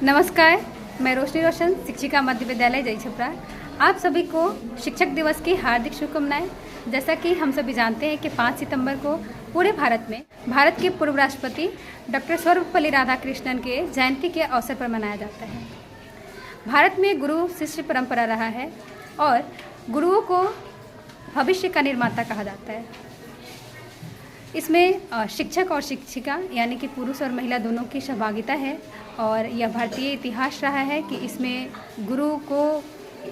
नमस्कार, मैं रोशनी रोशन, शिक्षिका मध्य विद्यालय जय छपरा। आप सभी को शिक्षक दिवस की हार्दिक शुभकामनाएं। जैसा कि हम सभी जानते हैं कि 5 सितंबर को पूरे भारत में भारत के पूर्व राष्ट्रपति डॉक्टर सर्वपल्ली राधाकृष्णन के जयंती के अवसर पर मनाया जाता है। भारत में गुरु शिष्य परंपरा रहा है और गुरुओं को भविष्य का निर्माता कहा जाता है। इसमें शिक्षक और शिक्षिका यानी कि पुरुष और महिला दोनों की सहभागिता है और यह भारतीय इतिहास रहा है कि इसमें गुरु को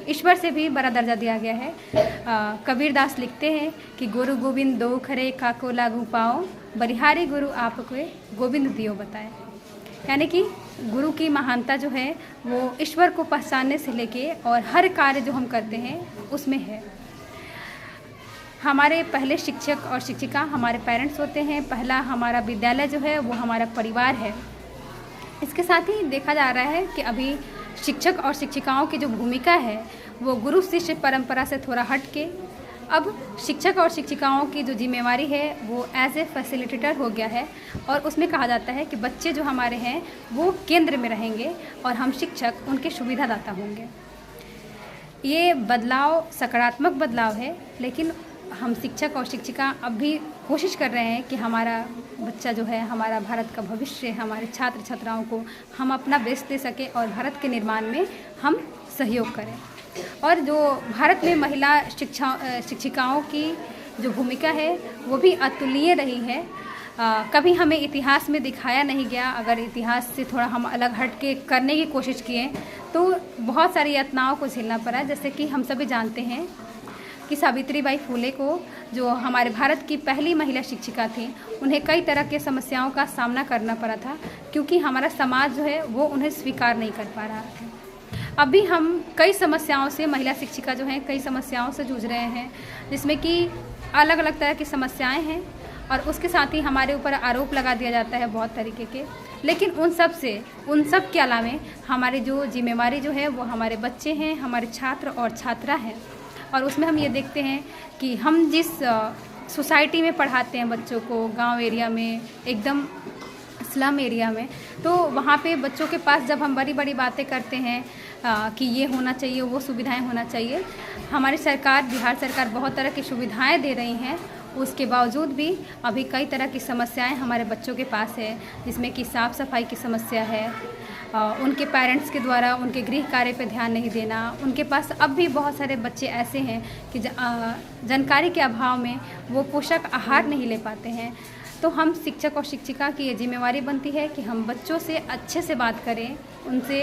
ईश्वर से भी बड़ा दर्जा दिया गया है। कबीरदास लिखते हैं कि गुरु गोविंद दो खरे काको लागू पाओ, बलिहारी गुरु आपको गोविंद दियो बताए। यानी कि गुरु की महानता जो है वो ईश्वर को पहचानने से लेके और हर कार्य जो हम करते हैं उसमें है। हमारे पहले शिक्षक और शिक्षिका हमारे पेरेंट्स होते हैं। पहला हमारा विद्यालय जो है वो हमारा परिवार है। इसके साथ ही देखा जा रहा है कि अभी शिक्षक और शिक्षिकाओं की जो भूमिका है वो गुरु शिष्य परंपरा से थोड़ा हट के अब शिक्षक और शिक्षिकाओं की जो जिम्मेवारी है वो एज ए फैसिलिटेटर हो गया है और उसमें कहा जाता है कि बच्चे जो हमारे हैं वो केंद्र में रहेंगे और हम शिक्षक उनके सुविधादाता होंगे। ये बदलाव सकारात्मक बदलाव है, लेकिन हम शिक्षक और शिक्षिका अब भी कोशिश कर रहे हैं कि हमारा बच्चा जो है, हमारा भारत का भविष्य, हमारे छात्र छात्राओं को हम अपना बेस्ट दे सकें और भारत के निर्माण में हम सहयोग करें। और जो भारत में महिला शिक्षिकाओं की जो भूमिका है वो भी अतुलनीय रही है। कभी हमें इतिहास में दिखाया नहीं गया। अगर इतिहास से थोड़ा हम अलग हट के करने की कोशिश किए तो बहुत सारी यातनाओं को झेलना पड़ा। जैसे कि हम सभी जानते हैं कि सावित्रीबाई फुले को, जो हमारे भारत की पहली महिला शिक्षिका थी, उन्हें कई तरह के समस्याओं का सामना करना पड़ा था क्योंकि हमारा समाज जो है वो उन्हें स्वीकार नहीं कर पा रहा था। अभी हम कई समस्याओं से, महिला शिक्षिका जो हैं कई समस्याओं से जूझ रहे हैं, जिसमें कि अलग अलग तरह की समस्याएं हैं और उसके साथ ही हमारे ऊपर आरोप लगा दिया जाता है बहुत तरीके के। लेकिन उन सब के अलावा हमारी जो जिम्मेवारी जो है वो हमारे बच्चे हैं, हमारे छात्र और छात्रा हैं। और उसमें हम ये देखते हैं कि हम जिस सोसाइटी में पढ़ाते हैं बच्चों को, गांव एरिया में, एकदम स्लम एरिया में, तो वहाँ पे बच्चों के पास जब हम बड़ी बड़ी बातें करते हैं कि ये होना चाहिए, वो सुविधाएं होना चाहिए, हमारी सरकार, बिहार सरकार बहुत तरह की सुविधाएं दे रही हैं, उसके बावजूद भी अभी कई तरह की समस्याएं हमारे बच्चों के पास है, जिसमें कि साफ़ सफाई की समस्या है, उनके पेरेंट्स के द्वारा उनके गृह कार्य पे ध्यान नहीं देना। उनके पास अब भी बहुत सारे बच्चे ऐसे हैं कि जानकारी के अभाव में वो पोषक आहार नहीं ले पाते हैं। तो हम शिक्षक और शिक्षिका की ये जिम्मेवारी बनती है कि हम बच्चों से अच्छे से बात करें, उनसे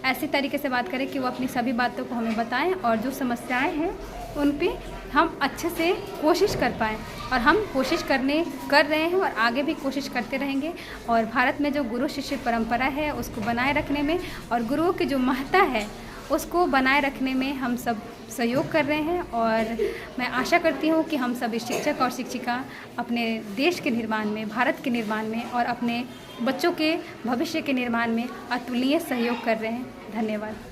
ऐसी तरीके से बात करें कि वो अपनी सभी बातों को हमें बताएं और जो समस्याएं हैं उन पे हम अच्छे से कोशिश कर पाएँ। और हम कोशिश कर रहे हैं और आगे भी कोशिश करते रहेंगे। और भारत में जो गुरु शिष्य परंपरा है उसको बनाए रखने में और गुरुओं की जो महत्ता है उसको बनाए रखने में हम सब सहयोग कर रहे हैं। और मैं आशा करती हूँ कि हम सभी शिक्षक और शिक्षिका अपने देश के निर्माण में, भारत के निर्माण में और अपने बच्चों के भविष्य के निर्माण में अतुलनीय सहयोग कर रहे हैं। धन्यवाद।